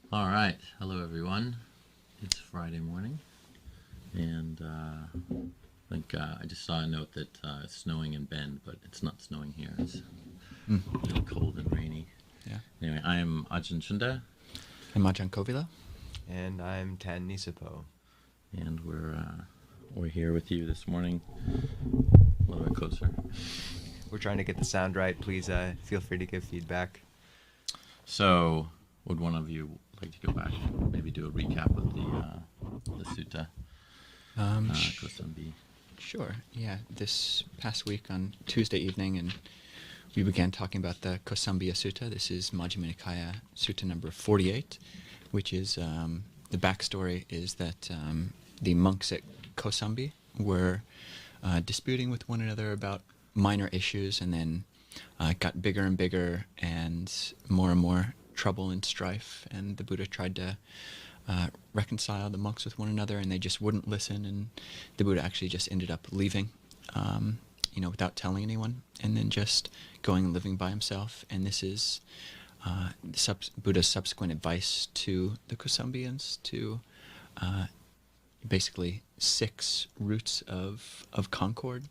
All right. Hello, everyone. It's Friday morning, and I think I just saw a note that it's snowing in Bend, but it's not snowing here. It's Mm. a little cold and rainy. Yeah. Anyway, I am Ajahn Cunda, And Majan Kovilo. And I'm Tan Nisabho. and we're here with you this morning. A little bit closer. We're trying to get the sound right. Please feel free to give feedback. So, would one of you like to go back, maybe do a recap of the sutta, Kosambi? Sure. Yeah. This past week on Tuesday evening, and we began talking about the Kosambiya Sutta. This is Majjhima Nikaya Sutta number 48, which is the backstory is that the monks at Kosambi were disputing with one another about minor issues, and then it got bigger and bigger and more trouble and strife, and the Buddha tried to reconcile the monks with one another, and they just wouldn't listen, and the Buddha actually just ended up leaving, without telling anyone, and then just going and living by himself. And this is Buddha's subsequent advice to the Kusambiyans to basically 6 roots of concord,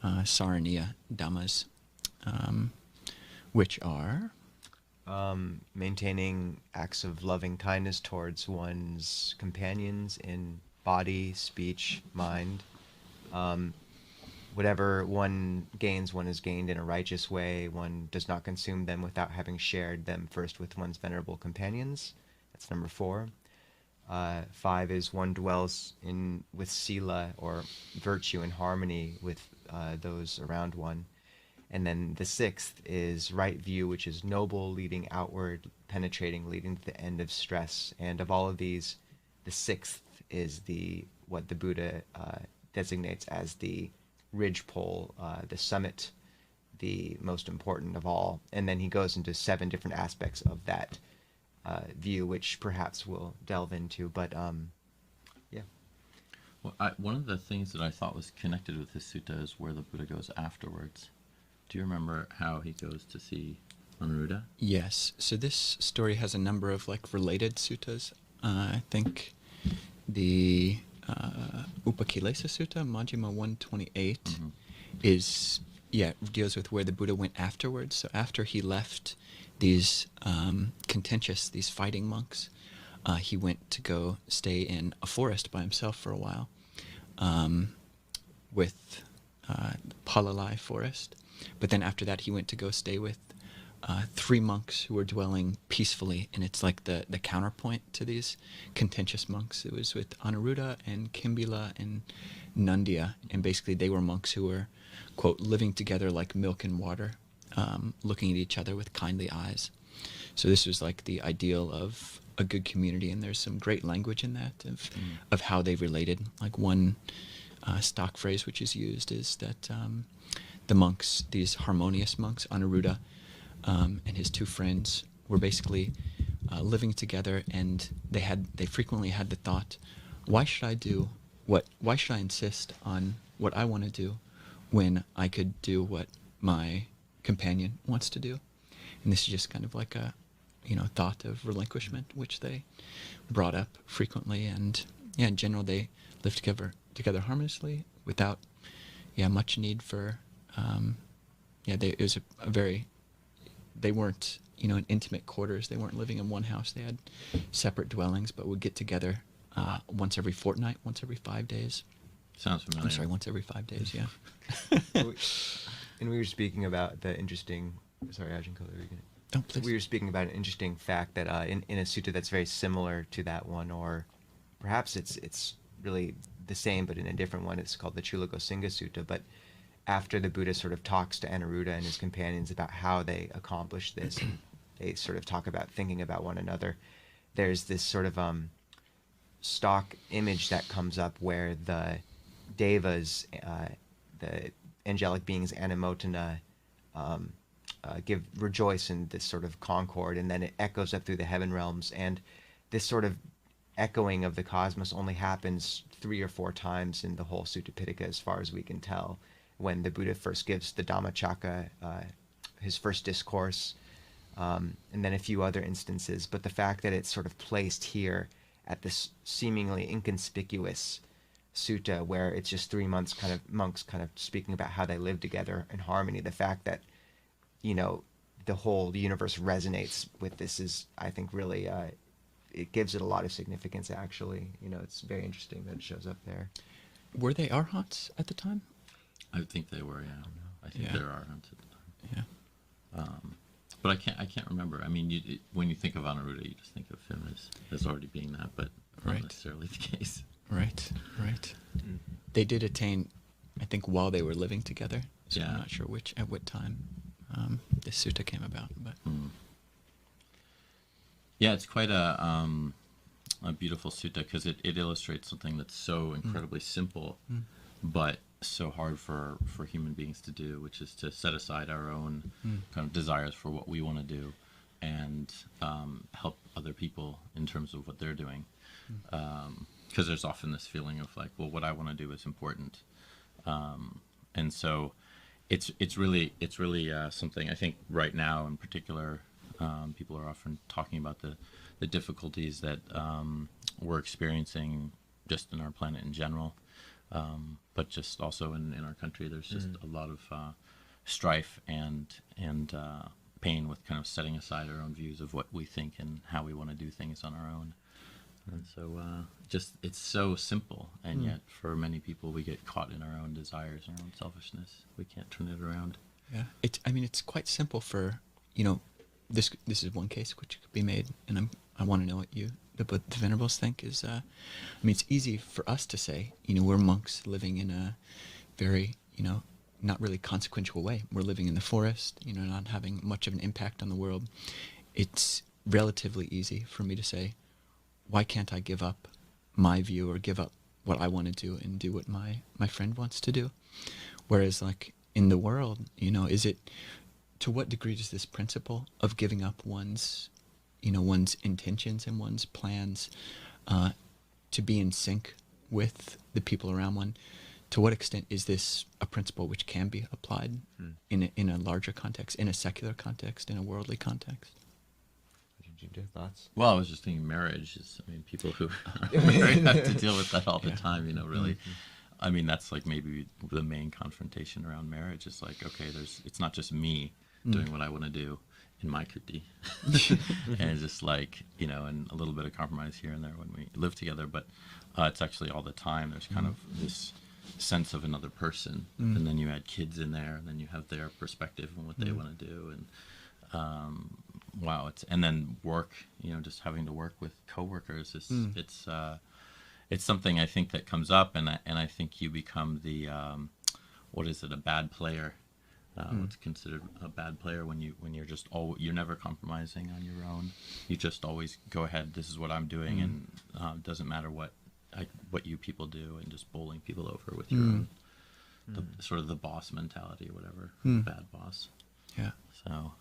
Saraniya Dhammas, which are Maintaining acts of loving kindness towards one's companions in body, speech, mind. Whatever one gains, one is gained in a righteous way. One does not consume them without having shared them first with one's venerable companions. That's number 4. 5 is one dwells with sila, or virtue, in harmony with those around one. And then the 6th is right view, which is noble, leading outward, penetrating, leading to the end of stress. And of all of these, the 6th is what the Buddha designates as the ridgepole, the summit, the most important of all. And then he goes into 7 different aspects of that view, which perhaps we'll delve into. But yeah. Well, one of the things that I thought was connected with this sutta is where the Buddha goes afterwards. Do you remember how he goes to see Anuruddha? Yes. So this story has a number of related suttas. I think the Upakilesa Sutta, Majjhima 128, deals with where the Buddha went afterwards. So after he left these these fighting monks, he went to go stay in a forest by himself for a while, with Palalai forest. But then after that, he went to go stay with 3 monks who were dwelling peacefully, and it's like the counterpoint to these contentious monks. It was with Anuruddha and Kimbila and Nandya, and basically they were monks who were, quote, living together like milk and water, looking at each other with kindly eyes. So this was like the ideal of a good community, and there's some great language in that of how they related. Like one stock phrase which is used is that the monks, these harmonious monks, Anuruddha and his 2 friends, were basically living together, and they frequently had the thought, why should I insist on what I want to do when I could do what my companion wants to do? And this is just kind of like a thought of relinquishment, which they brought up frequently. And in general, they lived together harmoniously without much need for they weren't in intimate quarters. They weren't living in one house. They had separate dwellings, but would get together once every fortnight, once every 5 days. Sounds familiar. I'm sorry, once every 5 days. Yeah. And we were speaking about the interesting. Sorry, Ajahn Kola, Please. We were speaking about an interesting fact that in a sutta that's very similar to that one, or perhaps it's really the same but in a different one. It's called the Chulagosinga Sutta. But after the Buddha sort of talks to Anuruddha and his companions about how they accomplish this, and they sort of talk about thinking about one another, there's this sort of stock image that comes up where the devas, the angelic beings, Anumotana, rejoice in this sort of concord, and then it echoes up through the heaven realms. And this sort of echoing of the cosmos only happens 3 or 4 times in the whole Sutta Pitaka, as far as we can tell. When the Buddha first gives the Dhammacakka, his first discourse, and then a few other instances. But the fact that it's sort of placed here at this seemingly inconspicuous sutta, where it's just 3 months monks kind of speaking about how they live together in harmony, the fact that, you know, the whole universe resonates with this is, I think, really, it gives it a lot of significance, actually. You know, it's very interesting that it shows up there. Were they arhats at the time? I think they were, yeah. I think Yeah. there are at the time. Yeah. But I can't remember. I mean, when you think of Anuruddha, you just think of him as already being that, but not Right. necessarily the case. Right. They did attain, I think, while they were living together. So Yeah. I'm not sure at what time this sutta came about, but Yeah, it's quite a beautiful sutta because it illustrates something that's so incredibly simple, but so hard for human beings to do, which is to set aside our own kind of desires for what we want to do and help other people in terms of what they're doing. Because there's often this feeling of like, well, what I want to do is important. And so it's really something I think right now in particular, people are often talking about the difficulties that we're experiencing just in our planet in general, but just also in our country. There's just a lot of strife and pain with kind of setting aside our own views of what we think and how we want to do things on our own. And so just it's so simple, and yet for many people we get caught in our own desires, our own selfishness. We can't turn it around. yeah, it's quite simple for, you know, this is one case which could be made, and I want to know what the Venerables think is. I mean, it's easy for us to say, you know, we're monks living in a very, you know, not really consequential way. We're living in the forest, you know, not having much of an impact on the world. It's relatively easy for me to say, why can't I give up my view or give up what I want to do and do what my friend wants to do? Whereas, like, in the world, you know, to what degree does this principle of giving up one's intentions and one's plans to be in sync with the people around one, to what extent is this a principle which can be applied in a larger context, in a secular context, in a worldly context? Did you do thoughts? Well, I was just thinking marriage is, I mean, people who are married have to deal with that all the time, you know, really. I mean, that's like maybe the main confrontation around marriage is like, okay, it's not just me doing what I want to do in my kuti. And it's just like, you know, and a little bit of compromise here and there when we live together, but it's actually all the time. There's kind of this sense of another person, and then you add kids in there, and then you have their perspective on what they want to do, and wow, and then work, you know, just having to work with coworkers is it's something I think that comes up, and I think you become the a bad player. What's considered a bad player when you're just you're never compromising on your own. You just always go ahead. This is what I'm doing, and doesn't matter what you people do, and just bowling people over with your own sort of the boss mentality or whatever, bad boss. Yeah. So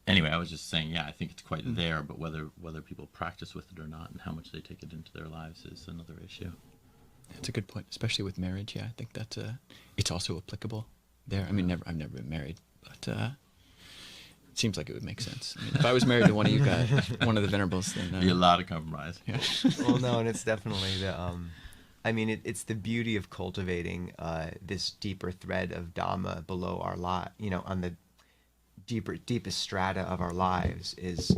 anyway, I was just saying, yeah, I think it's quite there, but whether people practice with it or not, and how much they take it into their lives is another issue. That's a good point, especially with marriage. Yeah, I think that it's also applicable there. I mean, I've never been married, but it seems like it would make sense. I mean, if I was married to one of you guys, one of the Venerables, then Be a lot of compromise. Yeah. Well, no, and it's definitely I mean, it's the beauty of cultivating this deeper thread of Dhamma below our lot, you know, on the deepest strata of our lives, is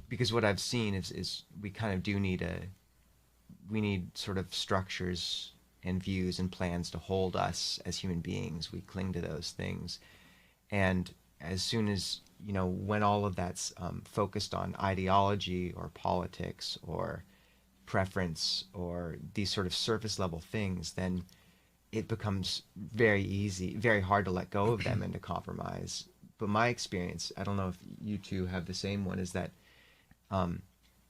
because what I've seen is we kind of do need we need sort of structures and views and plans to hold us as human beings. We cling to those things, and as soon as, you know, when all of that's focused on ideology or politics or preference or these sort of surface level things, then it becomes very hard to let go of them and to compromise. But my experience, I don't know if you two have the same one, is that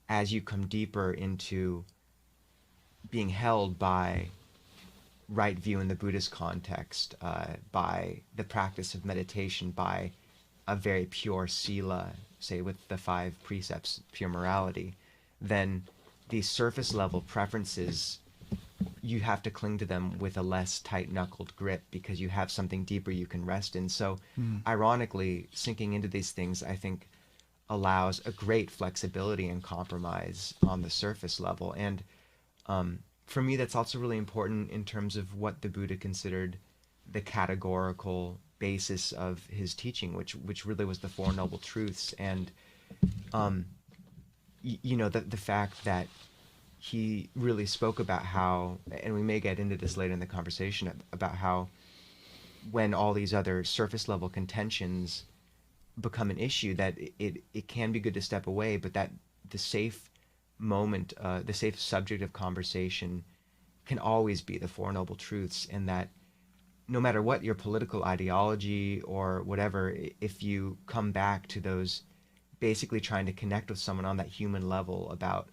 as you come deeper into being held by right view in the Buddhist context, by the practice of meditation, by a very pure sila, say with the 5 precepts, pure morality, then these surface level preferences, you have to cling to them with a less tight-knuckled grip because you have something deeper you can rest in. So ironically, sinking into these things, I think allows a great flexibility and compromise on the surface level. And for me, that's also really important in terms of what the Buddha considered the categorical basis of his teaching, which really was the Four Noble Truths. And the fact that he really spoke about how, and we may get into this later in the conversation, about how when all these other surface level contentions become an issue, that it can be good to step away, but that the safe moment, the safe subject of conversation can always be the Four Noble Truths, and that no matter what your political ideology or whatever, if you come back to those, basically trying to connect with someone on that human level about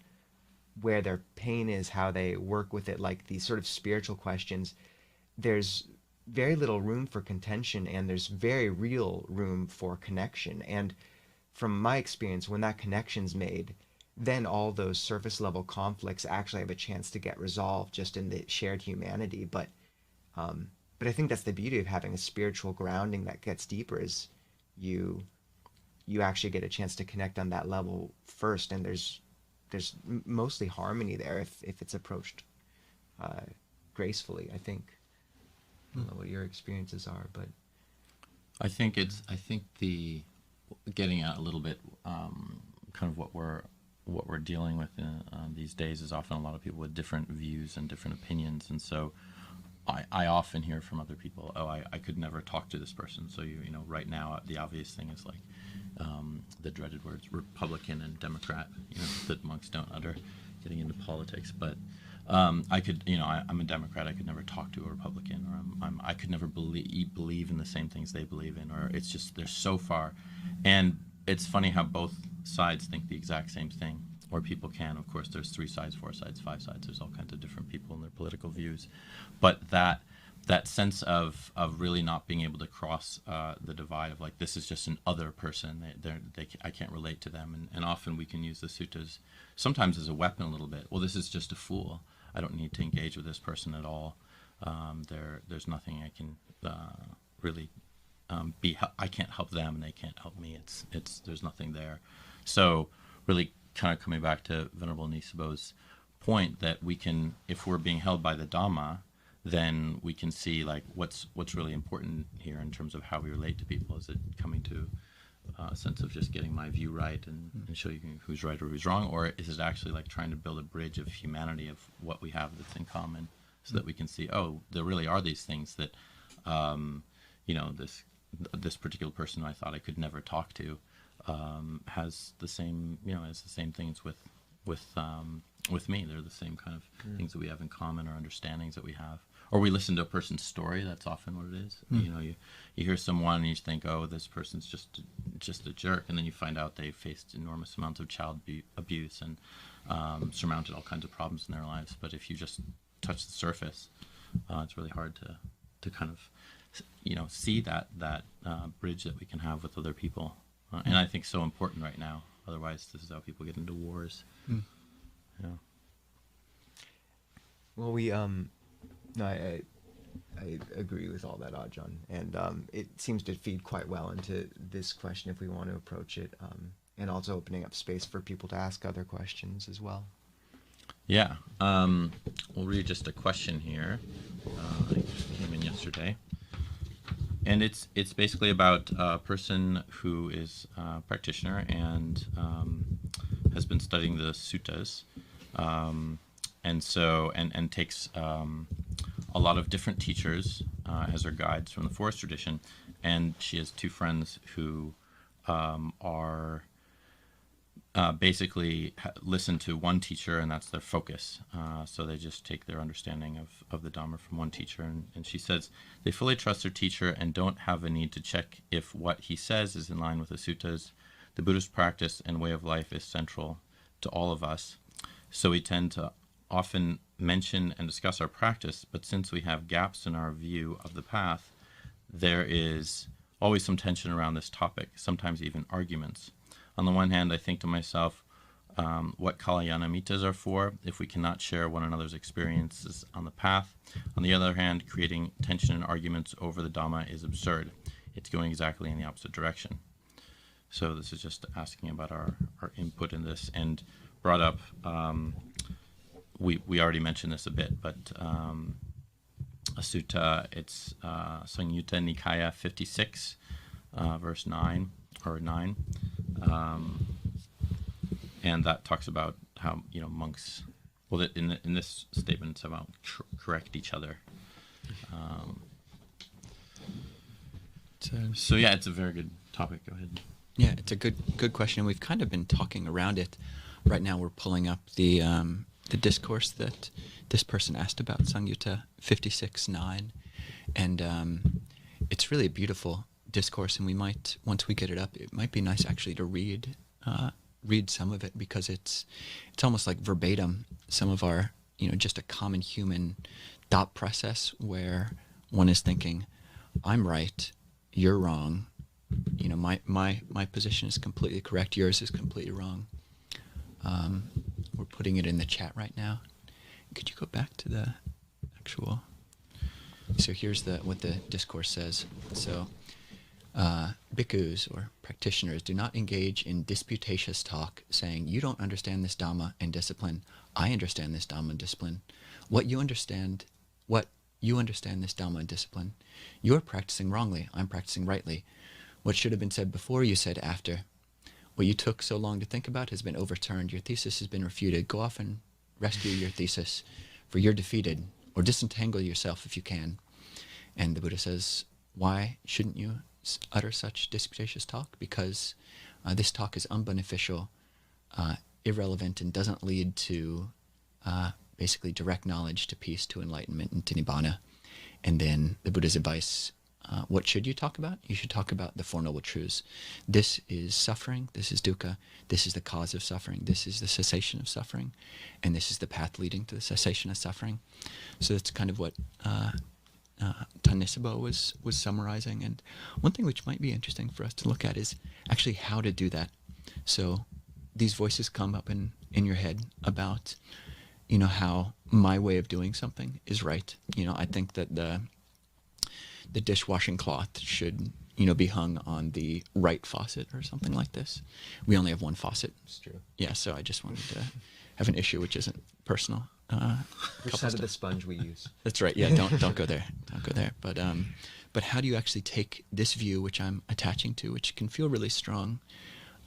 where their pain is, how they work with it, like these sort of spiritual questions, there's very little room for contention, and there's very real room for connection. And from my experience, when that connection's made, then all those surface level conflicts actually have a chance to get resolved just in the shared humanity. But I think that's the beauty of having a spiritual grounding that gets deeper, is you actually get a chance to connect on that level first, and there's mostly harmony there if it's approached gracefully, I think. I don't know what your experiences are, but I think the getting at a little bit kind of what we're dealing with these days is often a lot of people with different views and different opinions, and so I often hear from other people, I could never talk to this person. So right now the obvious thing is like the dreaded words Republican and Democrat, that monks don't utter, getting into politics. But I could, I'm a Democrat. I could never talk to a Republican, or I could never believe in the same things they believe in, or it's just they're so far. And it's funny how both sides think the exact same thing, or people can. Of course, there's 3 sides, 4 sides, 5 sides. There's all kinds of different people and their political views, but that sense of really not being able to cross the divide of like, this is just an other person. I can't relate to them, and often we can use the suttas sometimes as a weapon a little bit. Well, this is just a fool. I don't need to engage with this person at all. There's nothing I can really I can't help them, and they can't help me. There's nothing there. So really kind of coming back to Venerable Nisabho's point, that we can, if we're being held by the Dhamma, then we can see like what's really important here in terms of how we relate to people. Is it coming to a sense of just getting my view right and show you who's right or who's wrong, or is it actually like trying to build a bridge of humanity, of what we have that's in common, so that we can see, there really are these things that this particular person I thought I could never talk to has the same has the same things with me. They're the same kind of things that we have in common, or understandings that we have. Or we listen to a person's story. That's often what it is. You hear someone and you think, this person's just a jerk, and then you find out they faced enormous amounts of child abuse and surmounted all kinds of problems in their lives. But if you just touch the surface, it's really hard to kind of see that bridge that we can have with other people. And I think so important right now. Otherwise, this is how people get into wars. Yeah. Well, no, I agree with all that, Ajahn, and it seems to feed quite well into this question if we want to approach it, and also opening up space for people to ask other questions as well. Yeah. We'll read just a question here. It came in yesterday. And it's basically about a person who is a practitioner and has been studying the suttas, and takes a lot of different teachers as her guides from the forest tradition, and she has 2 friends who are basically listen to one teacher, and that's their focus. So they just take their understanding of the Dhamma from one teacher. And she says they fully trust their teacher and don't have a need to check if what he says is in line with the suttas. The Buddhist practice and way of life is central to all of us. So we tend to often mention and discuss our practice, but since we have gaps in our view of the path, there is always some tension around this topic, sometimes even arguments. On the one hand, I think to myself, what Kalyana Mittas are for if we cannot share one another's experiences on the path. On the other hand, creating tension and arguments over the Dhamma is absurd. It's going exactly in the opposite direction. So this is just asking about our input in this, and brought up, we already mentioned this a bit, but a sutta, it's Samyutta Nikaya 56, verse 9, or 9. And that talks about how, monks, well, in this statement, it's about correct each other. So yeah, it's a very good topic. Go ahead. Yeah, it's a good question. We've kind of been talking around it. Right now, we're pulling up the discourse that this person asked about, Samyutta 56.9, and it's really a beautiful discourse. And we might, once we get it up, it might be nice actually to read some of it, because it's almost like verbatim some of our, just a common human thought process where one is thinking, I'm right, you're wrong. My position is completely correct, yours is completely wrong. We're putting it in the chat right now. Could you go back to the actual? So here's what the discourse says. So, bhikkhus, or practitioners, do not engage in disputatious talk, saying, you don't understand this Dhamma and discipline, I understand this Dhamma and discipline. What you understand this Dhamma and discipline. You're practicing wrongly, I'm practicing rightly. What should have been said before, you said after. What you took so long to think about has been overturned. Your thesis has been refuted. Go off and rescue your thesis, for you're defeated, or disentangle yourself if you can. And the Buddha says, why shouldn't you utter such disputatious talk? Because this talk is unbeneficial, irrelevant, and doesn't lead to basically direct knowledge, to peace, to enlightenment, and to nibbana. And then the Buddha's advice, what should you talk about? You should talk about the Four Noble Truths. This is suffering, this is dukkha, this is the cause of suffering, this is the cessation of suffering, and this is the path leading to the cessation of suffering. So that's kind of what Nisabho was summarizing. And one thing which might be interesting for us to look at is actually how to do that. So these voices come up in your head about, how my way of doing something is right. I think that the dishwashing cloth should, be hung on the right faucet or something like this. We only have one faucet. It's true. Yeah, so I just wanted to have an issue which isn't personal. Which side of the sponge we use? That's right. Yeah, don't go there. Don't go there. But how do you actually take this view, which I'm attaching to, which can feel really strong,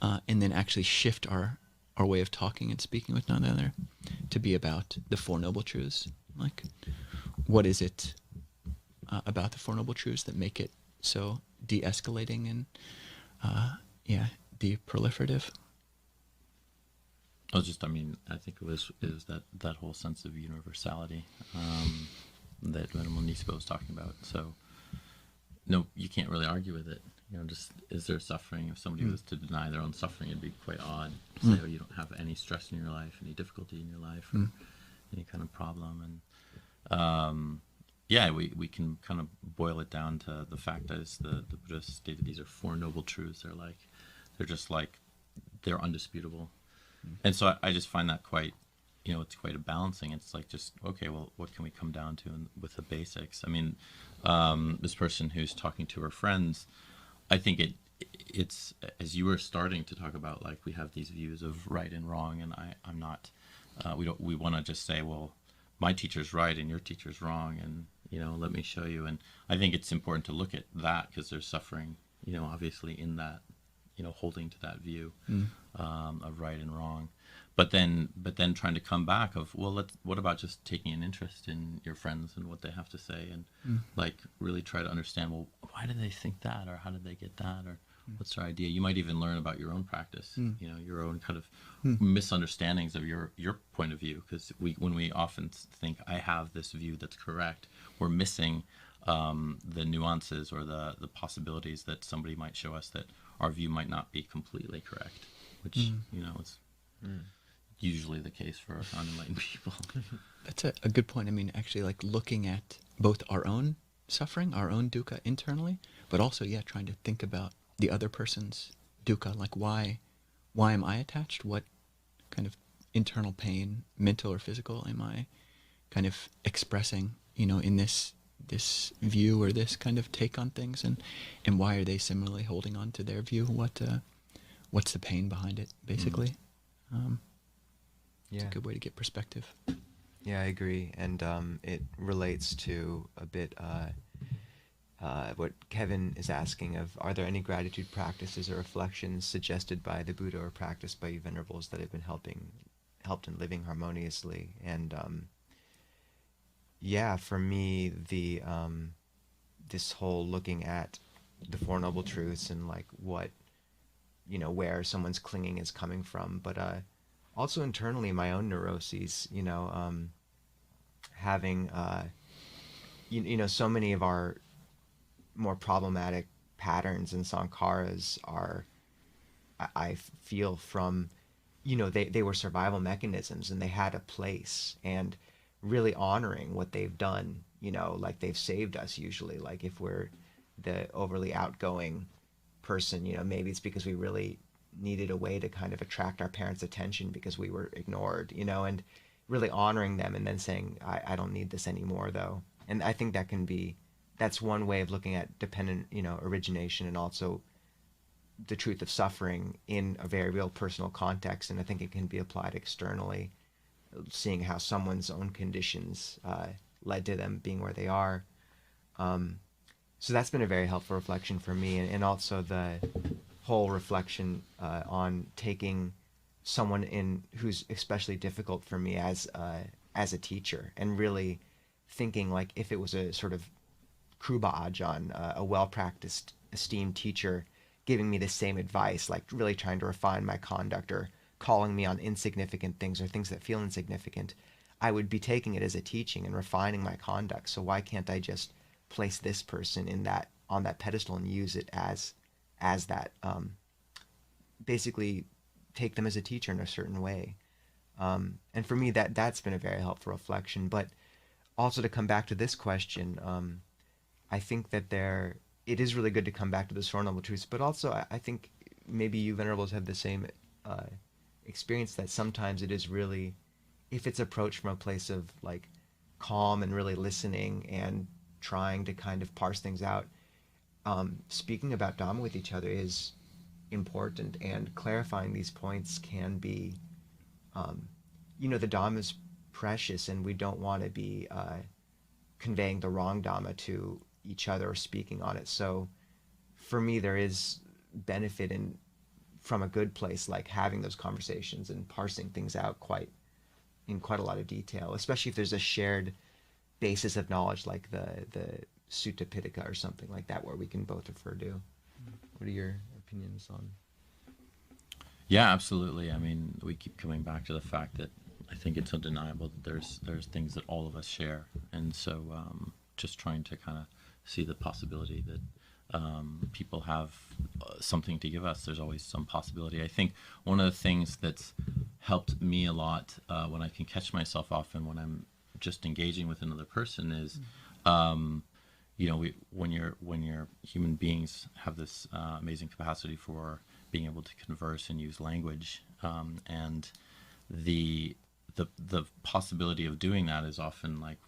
and then actually shift our way of talking and speaking with one another to be about the Four Noble Truths? Like, what is it about the Four Noble Truths that make it so de-escalating and de-proliferative? I think it is that whole sense of universality that Venerable Nisabho was talking about. So, no, you can't really argue with it. Just, is there suffering? If somebody was to deny their own suffering, it'd be quite odd. Say, oh, you don't have any stress in your life, any difficulty in your life, or any kind of problem. And we can kind of boil it down to the fact that it's the Buddha stated these are Four Noble Truths. They're undisputable. And so I just find that quite, it's quite a balancing. It's like, just, okay, well, what can we come down to with the basics? This person who's talking to her friends, I think it's, as you were starting to talk about, like, we have these views of right and wrong, and I'm not, we want to just say, well, my teacher's right and your teacher's wrong, and, let me show you. And I think it's important to look at that, because there's suffering, obviously in that, holding to that view of right and wrong. But then trying to come back of, well, what about just taking an interest in your friends and what they have to say, and like really try to understand, well, why do they think that, or how did they get that, or what's their idea? You might even learn about your own practice, your own kind of misunderstandings of your point of view, because when we often think I have this view that's correct, we're missing the nuances or the possibilities that somebody might show us that our view might not be completely correct, which is usually the case for unenlightened people. That's a good point. Actually, like, looking at both our own suffering, our own dukkha internally, but also, trying to think about the other person's dukkha. Like, why am I attached? What kind of internal pain, mental or physical, am I kind of expressing, in this view or this kind of take on things, and why are they similarly holding on to their view? What what's the pain behind it, basically. It's Yeah. a good way to get perspective. Yeah, I agree. And it relates to a bit what Kevin is asking of, are there any gratitude practices or reflections suggested by the Buddha or practiced by you venerables that have been helped in living harmoniously? And yeah, for me, the this whole looking at the Four Noble Truths and like what, where someone's clinging is coming from, but also internally my own neuroses, having so many of our more problematic patterns and sankharas are, I feel from, they were survival mechanisms and they had a place, and really honoring what they've done, like they've saved us usually. Like if we're the overly outgoing person, maybe it's because we really needed a way to kind of attract our parents' attention because we were ignored, and really honoring them and then saying, I don't need this anymore though. And I think that's one way of looking at dependent, origination, and also the truth of suffering in a very real personal context. And I think it can be applied externally, seeing how someone's own conditions led to them being where they are. So that's been a very helpful reflection for me, and also the whole reflection on taking someone in who's especially difficult for me as a teacher, and really thinking like if it was a sort of Kruba Ajahn, a well-practiced, esteemed teacher, giving me the same advice, like really trying to refine my conduct or calling me on insignificant things or things that feel insignificant, I would be taking it as a teaching and refining my conduct. So why can't I just place this person on that pedestal and use it as that, basically take them as a teacher in a certain way. And for me, that's been a very helpful reflection. But also to come back to this question, I think that it is really good to come back to the Four Noble Truths, but also I think maybe you venerables have the same experience, that sometimes it is really, if it's approached from a place of like calm and really listening and trying to kind of parse things out, speaking about Dhamma with each other is important, and clarifying these points can be, the Dhamma is precious, and we don't want to be conveying the wrong Dhamma to each other or speaking on it. So for me, there is benefit from a good place, like having those conversations and parsing things out in quite a lot of detail, especially if there's a shared basis of knowledge, like the Sutta Pitaka or something like that, where we can both refer to. What are your opinions on? Yeah, absolutely. I mean, we keep coming back to the fact that I think it's undeniable that there's things that all of us share, and so just trying to kind of see the possibility that people have something to give us. There's always some possibility. I think one of the things that's helped me a lot when I can catch myself often when I'm just engaging with another person is, when you're human beings have this amazing capacity for being able to converse and use language, and the possibility of doing that is often like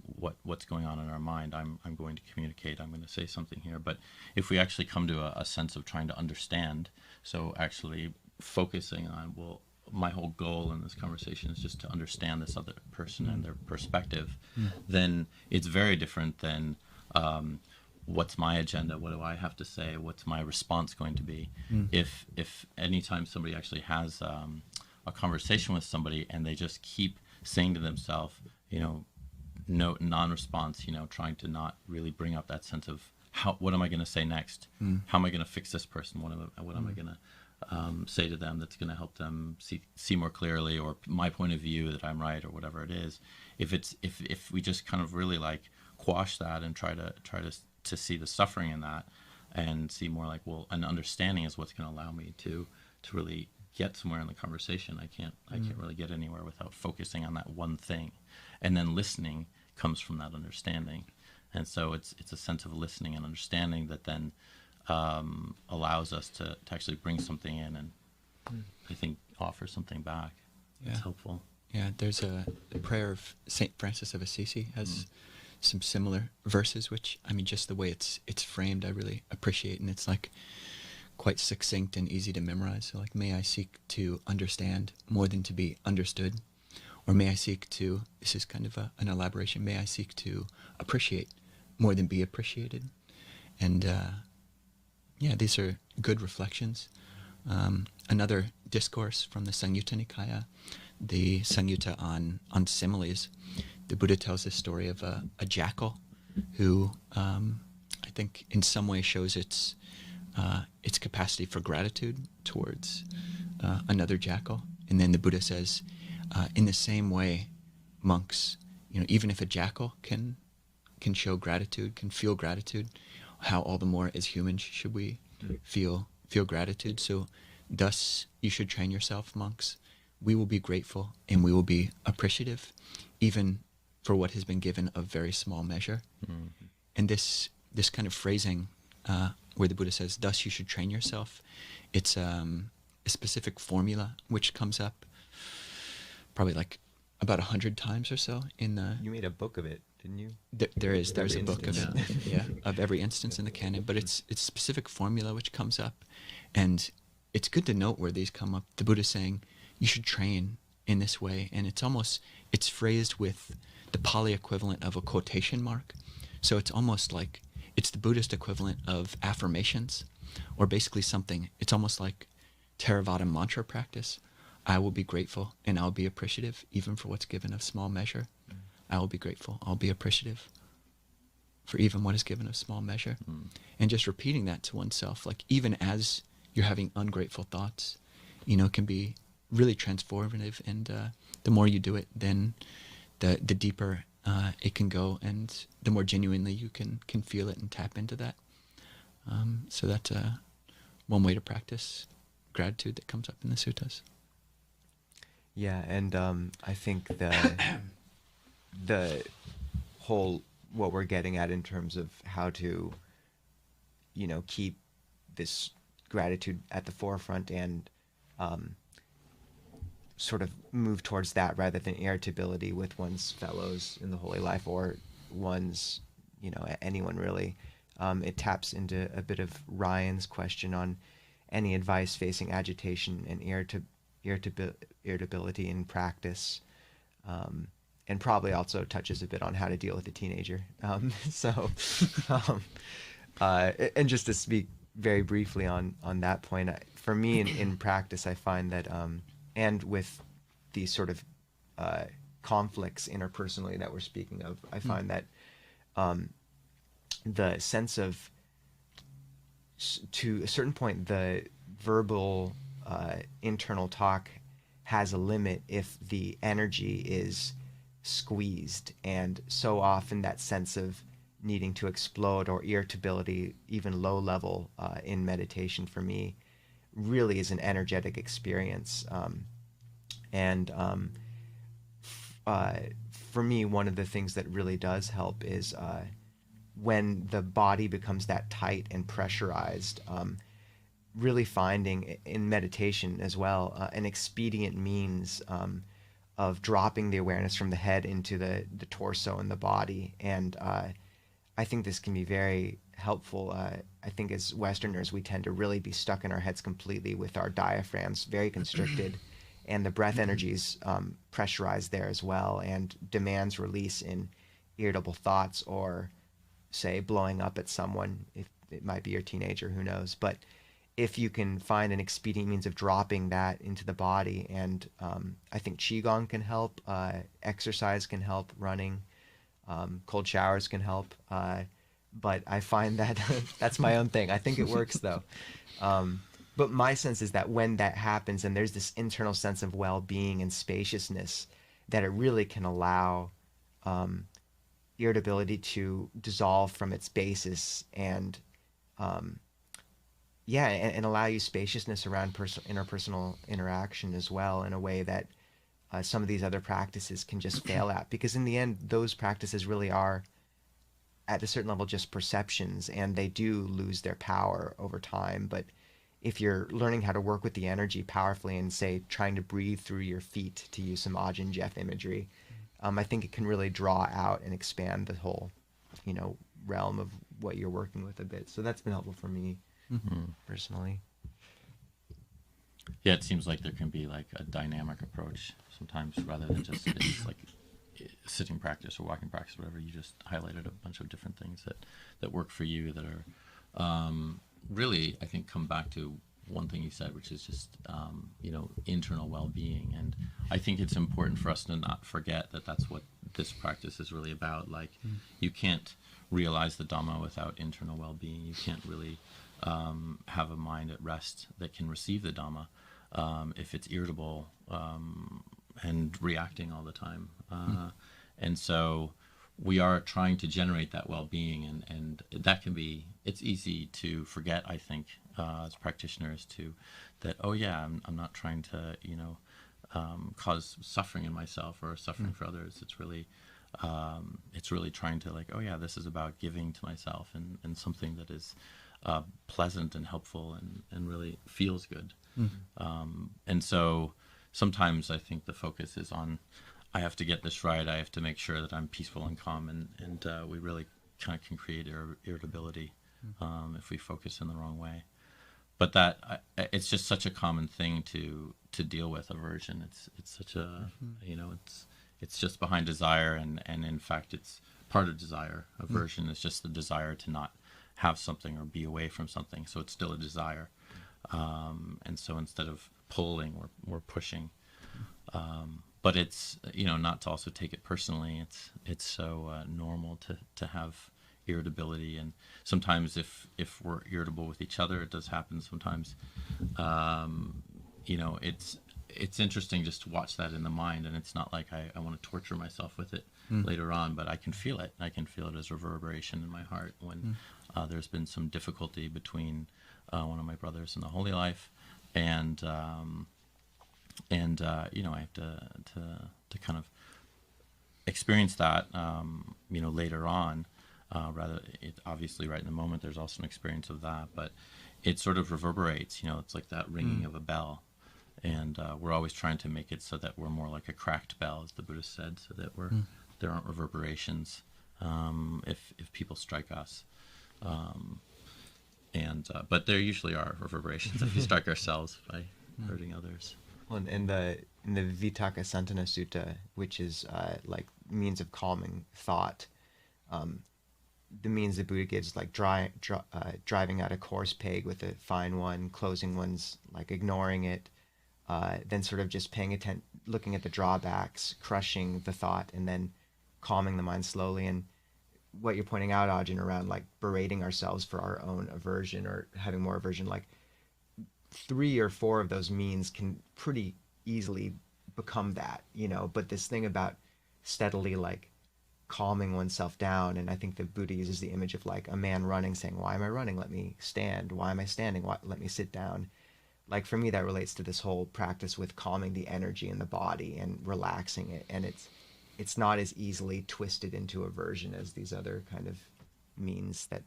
what's going on in our mind. I'm going to communicate, I'm going to say something here. But if we actually come to a sense of trying to understand, so actually focusing on, well, my whole goal in this conversation is just to understand this other person and their perspective, then it's very different than what's my agenda, what do I have to say, what's my response going to be. If anytime somebody actually has a conversation with somebody and they just keep saying to themselves, no non-response, trying to not really bring up that sense of what am I going to say next? How am I going to fix this person? What am I going to say to them that's going to help them see more clearly, or my point of view that I'm right, or whatever it is. If we just kind of really like quash that and try to see the suffering in that, and see more like, well, an understanding is what's going to allow me to really get somewhere in the conversation. I can't really get anywhere without focusing on that one thing, and then listening comes from that understanding. And so it's a sense of listening and understanding that then allows us to actually bring something in, and I think offer something back. Yeah. It's helpful. Yeah, there's the prayer of Saint Francis of Assisi has some similar verses, which, I mean, just the way it's framed, I really appreciate. And it's like, quite succinct and easy to memorize. So like, may I seek to understand more than to be understood, or may I seek to, this is kind of an elaboration, may I seek to appreciate more than be appreciated. And yeah, these are good reflections. Another discourse from the Samyutta Nikaya, the Samyutta on similes, the Buddha tells this story of a jackal who I think in some way shows its capacity for gratitude towards another jackal. And then the Buddha says, in the same way, monks, even if a jackal can show gratitude, can feel gratitude, how all the more as humans should we feel gratitude. So thus you should train yourself, monks. We will be grateful and we will be appreciative, even for what has been given of very small measure. Mm-hmm. And this kind of phrasing, where the Buddha says, thus you should train yourself, it's a specific formula which comes up probably like about 100 times or so in the... You made a book of it, didn't you? There's a book of it, yeah, of every instance in the canon, but it's specific formula which comes up, and it's good to note where these come up. The Buddha's saying you should train in this way, and it's phrased with the Pali equivalent of a quotation mark, so it's almost like it's the Buddhist equivalent of affirmations, or basically something. It's almost like Theravada mantra practice. I will be grateful and I'll be appreciative, even for what's given of small measure. I will be grateful, I'll be appreciative for even what is given of small measure. And just repeating that to oneself, like even as you're having ungrateful thoughts, can be really transformative. And the more you do it, then the deeper it can go, and the more genuinely you can feel it and tap into that. So that's one way to practice gratitude that comes up in the suttas. Yeah, and I think the whole, what we're getting at in terms of how to, keep this gratitude at the forefront and sort of move towards that rather than irritability with one's fellows in the holy life or one's, anyone really. It taps into a bit of Ryan's question on any advice facing agitation and irritability in practice, and probably also touches a bit on how to deal with a teenager. And just to speak very briefly on that point, for me in practice, I find that, and with these sort of conflicts interpersonally that we're speaking of, I find that the sense of, to a certain point, the verbal internal talk has a limit if the energy is squeezed, and so often that sense of needing to explode or irritability, even low level in meditation, for me really is an energetic experience. For me, one of the things that really does help is when the body becomes that tight and pressurized, really finding in meditation as well an expedient means of dropping the awareness from the head into the torso and the body. And I think this can be very helpful. I think as Westerners, we tend to really be stuck in our heads completely with our diaphragms very constricted, and the breath energy is pressurized there as well, and demands release in irritable thoughts, or say blowing up at someone. If it might be your teenager, who knows? But if you can find an expedient means of dropping that into the body, and I think Qigong can help, exercise can help, running, cold showers can help, but I find that that's my own thing. I think it works though. But my sense is that when that happens and there's this internal sense of well-being and spaciousness, that it really can allow irritability to dissolve from its basis, and and allow you spaciousness around interpersonal interaction as well, in a way that some of these other practices can just fail at. Because in the end, those practices really are, at a certain level, just perceptions, and they do lose their power over time. But if you're learning how to work with the energy powerfully, and say trying to breathe through your feet, to use some Ajahn Jeff imagery, I think it can really draw out and expand the whole, realm of what you're working with a bit. So that's been helpful for me personally. Yeah, it seems like there can be like a dynamic approach sometimes rather than just it's like sitting practice or walking practice, or whatever. You just highlighted a bunch of different things that work for you that are really, I think, come back to one thing you said, which is just internal well-being. And I think it's important for us to not forget that that's what this practice is really about. Like, you can't realize the Dhamma without internal well-being. You can't really have a mind at rest that can receive the Dhamma if it's irritable and reacting all the time. And so we are trying to generate that well-being, and that can be, it's easy to forget, I think, as practitioners, that, oh yeah, I'm not trying to, cause suffering in myself or suffering for others. It's really trying to, like, oh yeah, this is about giving to myself and something that is pleasant and helpful and really feels good. And so sometimes I think the focus is on, I have to get this right. I have to make sure that I'm peaceful and calm, and we really kind of can create irritability if we focus in the wrong way. But it's just such a common thing to deal with aversion. It's such a it's just behind desire, and in fact it's part of desire. Aversion is just the desire to not have something or be away from something. So it's still a desire, and so instead of pulling, we're pushing. But it's, not to also take it personally. It's so normal to have irritability, and sometimes if we're irritable with each other, it does happen sometimes. It's interesting just to watch that in the mind, and it's not like I want to torture myself with it later on, but I can feel it. I can feel it as reverberation in my heart when there's been some difficulty between one of my brothers in the holy life, and I have to kind of experience that, later on. Rather, it obviously right in the moment there's also an experience of that, but it sort of reverberates. It's like that ringing of a bell, and we're always trying to make it so that we're more like a cracked bell, as the Buddha said, so that there aren't reverberations if people strike us. But there usually are reverberations if we strike ourselves by hurting others. Well, in the Vitakka Santana Sutta, which is like means of calming thought, the means the Buddha gives, like driving out a coarse peg with a fine one, closing one's, like ignoring it, then sort of just paying attention, looking at the drawbacks, crushing the thought, and then calming the mind slowly. And what you're pointing out, Ajahn, around like berating ourselves for our own aversion or having more aversion, like 3 or 4 of those means can pretty easily become that, but this thing about steadily like calming oneself down, and I think the Buddha uses the image of like a man running, saying, why am I running? Let me stand. Why am I standing? Let me sit down. Like, for me, that relates to this whole practice with calming the energy in the body and relaxing it, and it's not as easily twisted into aversion as these other kind of means that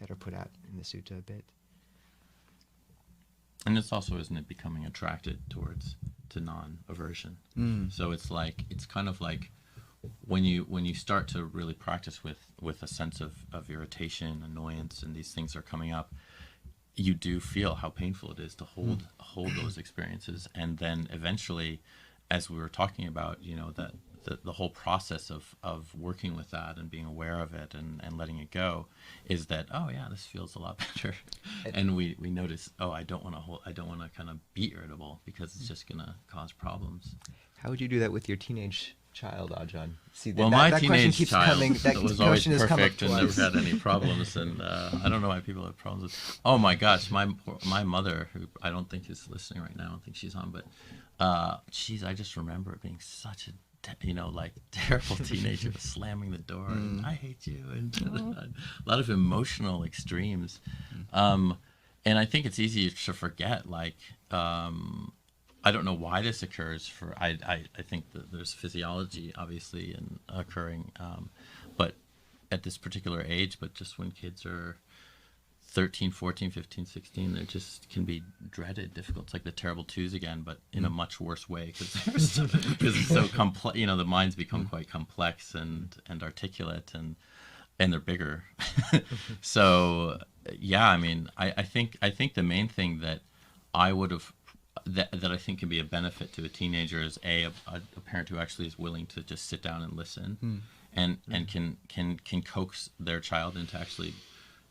are put out in the sutta a bit. And it's also, isn't it, becoming attracted to non-aversion. So it's kind of like when you start to really practice with a sense of irritation, annoyance, and these things are coming up, you do feel how painful it is to hold those experiences. And then eventually, as we were talking about, that the whole process of working with that and being aware of it and letting it go is that, oh yeah, this feels a lot better. And we notice, oh, I don't want to kind of be irritable because it's just going to cause problems. How would you do that with your teenage child, Ajahn? See, well, my teenage child was always perfect and never had any problems, and I don't know why people have problems with. Oh my gosh, my mother, who I don't think is listening right now, I don't think she's on, but I just remember it being such a terrible teenager, slamming the door and I hate you, and a lot of emotional extremes. And I think it's easy to forget, I don't know why this occurs. I think that there's physiology obviously in occurring, but at this particular age, but just when kids are 13, 14, 15, 16, they just can be dreaded, difficult. It's like the terrible twos again, but in a much worse way because it's so complex. The minds become quite complex and articulate, and they're bigger. So yeah, I mean, I think the main thing that I would have that I think can be a benefit to a teenager is a parent who actually is willing to just sit down and listen, and can coax their child into actually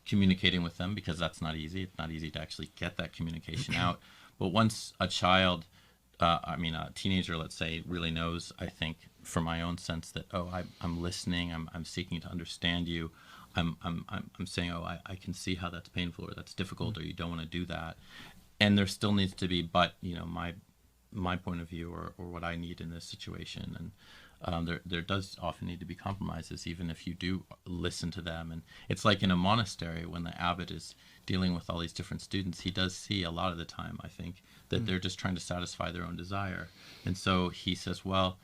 communicating with them, because that's not easy. It's not easy to actually get that communication out. But once a child, a teenager, let's say, really knows, I think, from my own sense that, oh, I'm listening, I'm seeking to understand you, I'm saying, oh, I can see how that's painful or that's difficult or you don't want to do that. And there still needs to be, but, my point of view or what I need in this situation. And there does often need to be compromises, even if you do listen to them. And it's like in a monastery, when the abbot is dealing with all these different students, he does see a lot of the time, I think, that they're just trying to satisfy their own desire. And so he says, well,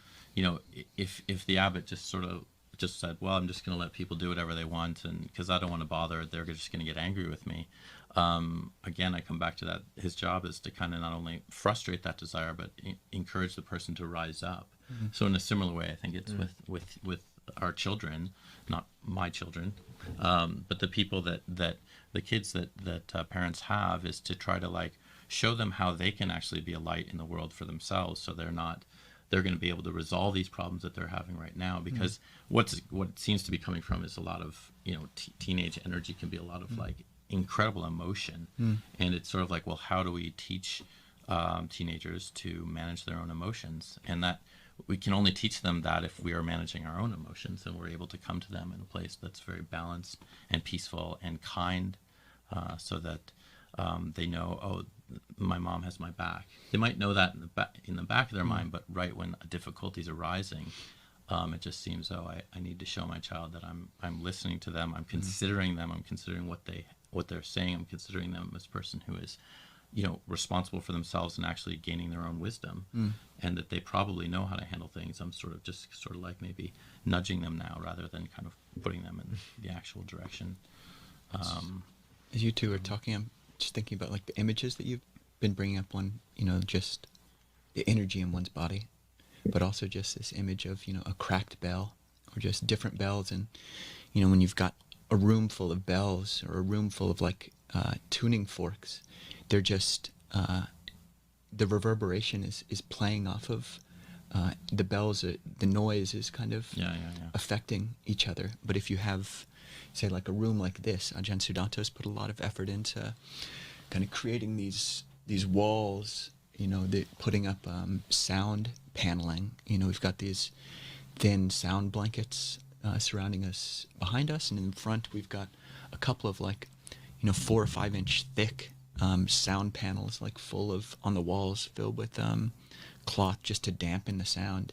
if the abbot just sort of just said, well, I'm just going to let people do whatever they want, and because I don't want to bother, they're just going to get angry with me. Again, I come back to that. His job is to kind of not only frustrate that desire, but encourage the person to rise up. So in a similar way, I think it's with our children, not my children, but the people that the kids that parents have, is to try to show them how they can actually be a light in the world for themselves. So they're going to be able to resolve these problems that they're having right now, because what seems to be coming from is a lot of teenage energy can be a lot of incredible emotion, and it's sort of well, how do we teach teenagers to manage their own emotions? And that we can only teach them that if we are managing our own emotions, and we're able to come to them in a place that's very balanced and peaceful and kind, so that they know, oh, my mom has my back. They might know that in the back of their mind, but right when a difficulty is arising, it just seems, oh, I need to show my child that I'm listening to them, I'm considering them, I'm considering what they're saying, I'm considering them as a person who is responsible for themselves and actually gaining their own wisdom, and that they probably know how to handle things. I'm sort of maybe nudging them now rather than kind of putting them in the actual direction. As you two are talking, I'm just thinking about the images that you've been bringing up, just the energy in one's body, but also just this image of, a cracked bell, or just different bells. And, when you've got a room full of bells, or a room full of tuning forks, they're just, the reverberation is playing off of the bells. The noise is kind of affecting each other. But if you have, say, a room like this, Ajahn Sudanto's put a lot of effort into kind of creating these walls, putting up sound paneling. We've got these thin sound blankets surrounding us behind us, and in front we've got a couple of 4 or 5 inch thick sound panels, full of, on the walls, filled with cloth just to dampen the sound.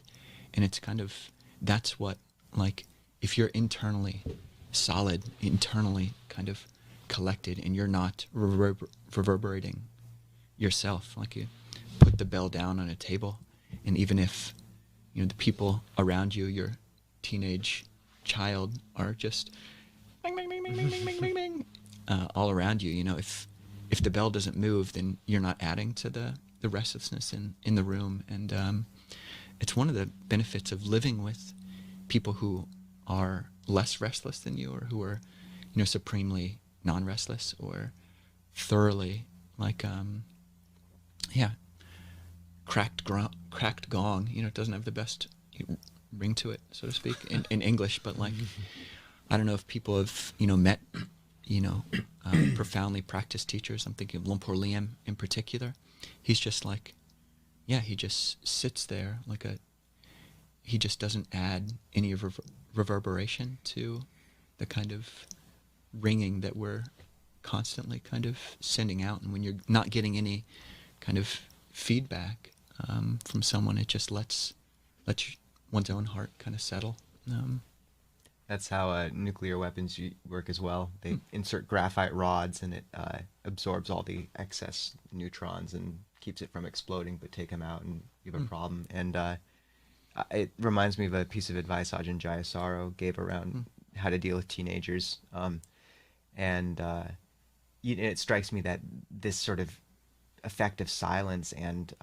And it's kind of, that's what, if you're internally solid, internally kind of collected, and you're not reverberating yourself, you put the bell down on a table, and even if the people around you, your teenage child, are just bing, bing, bing, bing, bing, bing, bing, bing, bing, all around you, if the bell doesn't move, then you're not adding to the restlessness in the room. And it's one of the benefits of living with people who are less restless than you, or who are supremely non-restless, or thoroughly cracked gong. It doesn't have the best ring to it, so to speak, in English, but I don't know if people have met profoundly practiced teachers. I'm thinking of Lumpur Liam in particular. He's just he just sits there he just doesn't add any reverberation to the kind of ringing that we're constantly kind of sending out. And when you're not getting any kind of feedback from someone, it just lets one's own heart kind of settle. That's how nuclear weapons work as well. They insert graphite rods, and it absorbs all the excess neutrons and keeps it from exploding, but take them out and you have a problem. And it reminds me of a piece of advice Ajahn Jayasaro gave around how to deal with teenagers. It strikes me that this sort of effect of silence and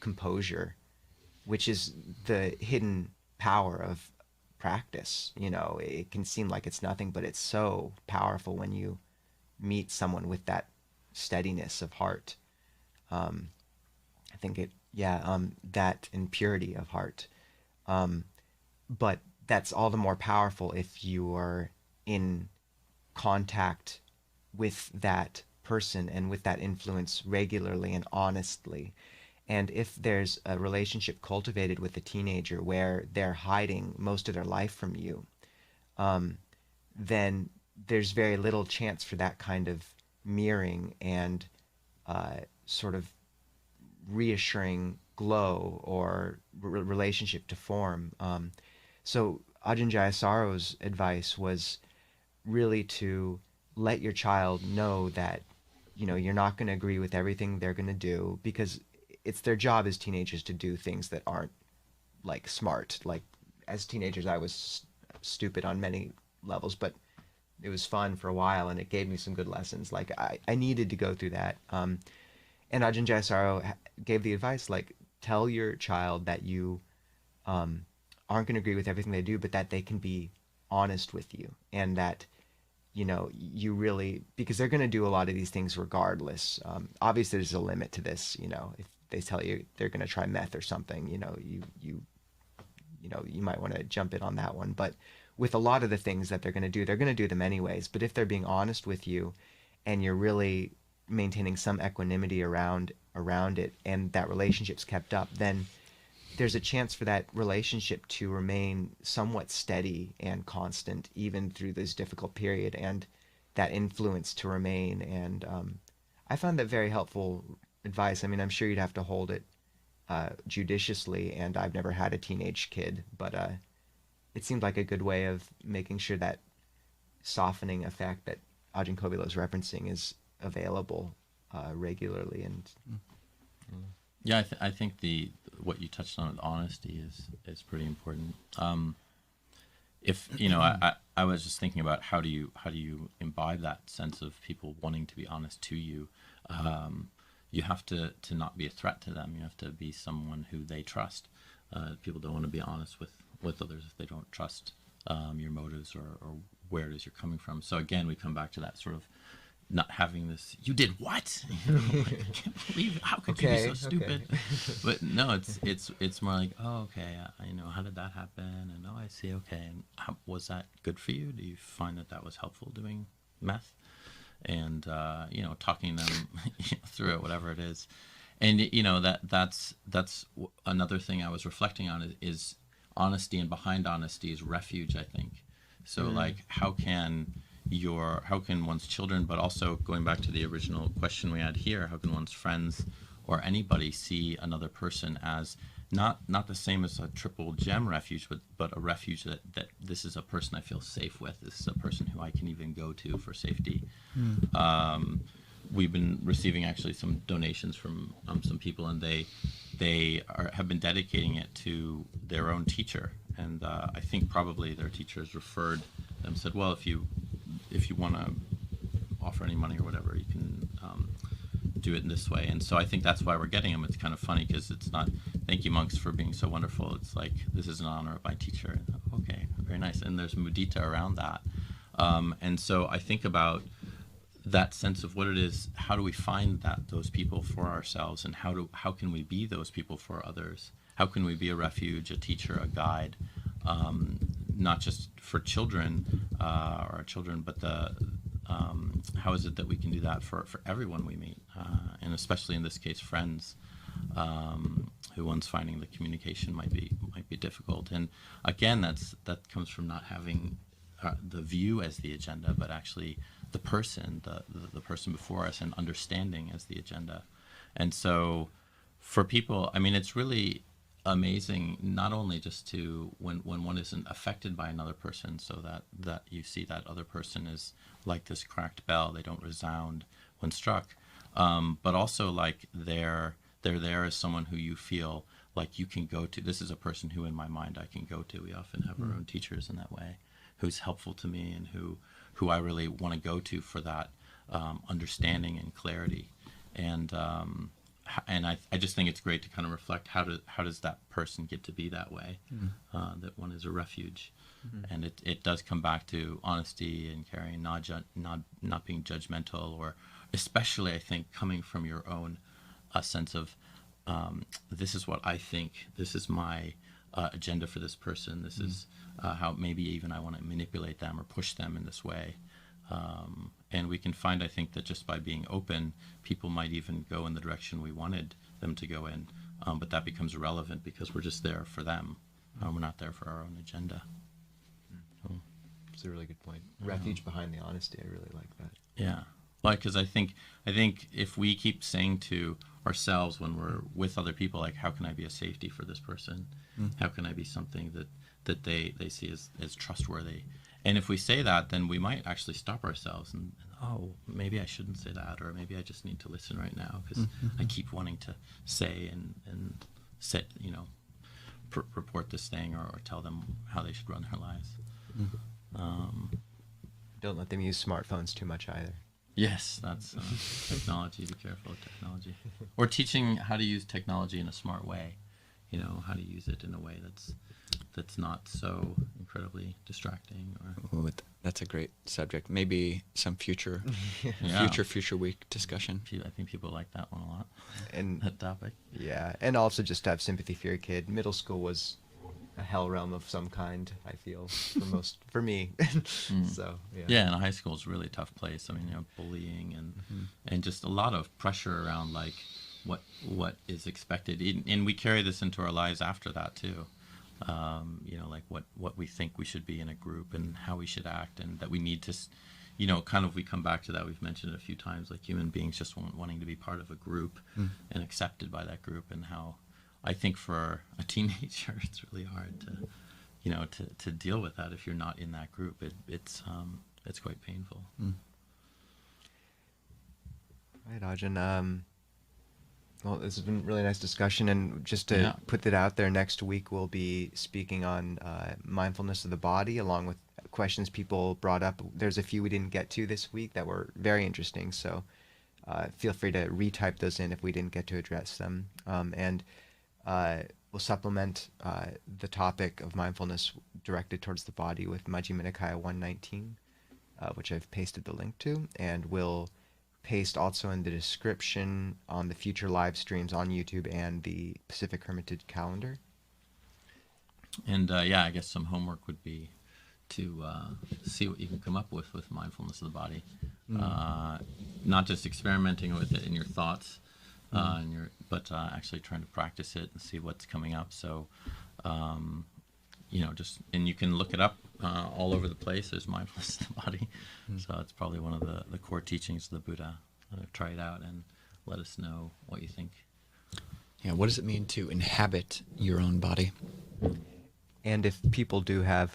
composure, which is the hidden power of practice. It can seem like it's nothing, but it's so powerful when you meet someone with that steadiness of heart. I think that and purity of heart. But that's all the more powerful if you are in contact with that person and with that influence regularly and honestly. And if there's a relationship cultivated with a teenager where they're hiding most of their life from you, then there's very little chance for that kind of mirroring and sort of reassuring glow or relationship to form. So Ajahn Jayasaro's advice was really to let your child know that you're not going to agree with everything they're going to do, because it's their job as teenagers to do things that aren't like smart. Like as teenagers, I was stupid on many levels, but it was fun for a while and it gave me some good lessons. Like I needed to go through that. And Ajahn Jayasaro gave the advice, like, tell your child that you aren't going to agree with everything they do, but that they can be honest with you, and that you really, because they're going to do a lot of these things regardless. Obviously, there's a limit to this. If they tell you they're going to try meth or something, you might want to jump in on that one. But with a lot of the things that they're going to do, they're going to do them anyways. But if they're being honest with you, and you're really maintaining some equanimity around it, and that relationship's kept up, then there's a chance for that relationship to remain somewhat steady and constant even through this difficult period, and that influence to remain. And I found that very helpful advice. I mean, I'm sure you'd have to hold it judiciously, and I've never had a teenage kid, but it seemed like a good way of making sure that softening effect that Ajahn Kovilo is referencing is available regularly. And yeah, I think what you touched on with honesty is pretty important. If I was just thinking about how do you imbibe that sense of people wanting to be honest to you. You have to not be a threat to them. You have to be someone who they trust. People don't want to be honest with others if they don't trust your motives or where it is you're coming from. So again, we come back to that sort of not having this, you did what? I can't believe it. How could you be so stupid? Okay. But no, it's more like, oh, okay, how did that happen? And oh, I see, okay. And was that good for you? Do you find that was helpful doing meth? And talking them through it, whatever it is. And that's another thing I was reflecting on is honesty, and behind honesty is refuge, I think. So like how can one's children, but also going back to the original question we had here, how can one's friends or anybody see another person as not the same as a triple gem refuge, but a refuge that this is a person I feel safe with. This is a person who I can even go to for safety. We've been receiving actually some donations from some people, and they have been dedicating it to their own teacher. And I think probably their teachers referred them, said, well, if you want to offer any money or whatever, you can do it in this way. And so I think that's why we're getting them. It's kind of funny because it's not, thank you monks for being so wonderful. It's like, this is in honor of my teacher. Okay, very nice. And there's mudita around that. And so I think about that sense of what it is, how do we find those people for ourselves, and how can we be those people for others? How can we be a refuge, a teacher, a guide, not just for children or our children, but how is it that we can do that for everyone we meet, and especially in this case, friends, who one's finding the communication might be difficult. And again, that comes from not having the view as the agenda, but actually the person, the person before us, and understanding as the agenda. And so for people, I mean, it's really amazing not only just to when one isn't affected by another person, so that you see that other person is like this cracked bell, they don't resound when struck, but also like they're there as someone who you feel like you can go to. This is a person who in my mind I can go to. We often have our own teachers in that way, who's helpful to me and who I really want to go to for that understanding and clarity. And I just think it's great to kind of reflect how does that person get to be that way, that one is a refuge. And it does come back to honesty and caring, not being judgmental, or especially I think coming from your own sense of this is what I think, this is my agenda for this person, this is how maybe even I want to manipulate them or push them in this way. And we can find, I think, that just by being open, people might even go in the direction we wanted them to go in. But that becomes irrelevant because we're just there for them. We're not there for our own agenda. So, It's a really good point. Refuge behind the honesty. I really like that. yeah. Like, because I think if we keep saying to ourselves when we're with other people, like, how can I be a safety for this person? How can I be something that they see as trustworthy? And if we say that, then we might actually stop ourselves and, oh, maybe I shouldn't say that, or maybe I just need to listen right now because I keep wanting to say and say, report this thing or tell them how they should run their lives. Don't let them use smartphones too much either. Yes, that's technology. Be careful of technology. Or teaching how to use technology in a smart way. How to use it in a way that's not so incredibly distracting. Or That's a great subject. Maybe some future week discussion. I think people like that one a lot. And that topic. Yeah, and also just to have sympathy for your kid. Middle school was a hell realm of some kind, I feel, for me. So yeah, and high school is a really tough place. I mean, bullying and just a lot of pressure around like what is expected, and we carry this into our lives after that too. Like what we think we should be in a group and how we should act, and that we need to, kind of, we come back to that. We've mentioned it a few times, like human beings just wanting to be part of a group and accepted by that group, and how I think for a teenager it's really hard to deal with that if you're not in that group. It's quite painful. Right, Ajahn. Well, this has been a really nice discussion, and just to put that out there, next week we'll be speaking on mindfulness of the body, along with questions people brought up. There's a few we didn't get to this week that were very interesting, so feel free to retype those in if we didn't get to address them. And we'll supplement the topic of mindfulness directed towards the body with Majjhima Nikaya 119, which I've pasted the link to, and we'll paste also in the description on the future live streams on YouTube and the Pacific Hermitage calendar. And I guess some homework would be to see what you can come up with mindfulness of the body. Not just experimenting with it in your thoughts, but actually trying to practice it and see what's coming up. So, and you can look it up all over the place. There's mindfulness of the body. So it's probably one of the core teachings of the Buddha. Try it out and let us know what you think. Yeah, what does it mean to inhabit your own body? And if people do have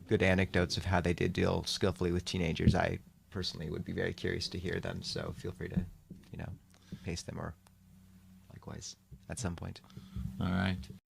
good anecdotes of how they did deal skillfully with teenagers, I personally would be very curious to hear them. So feel free to, paste them or likewise at some point. All right.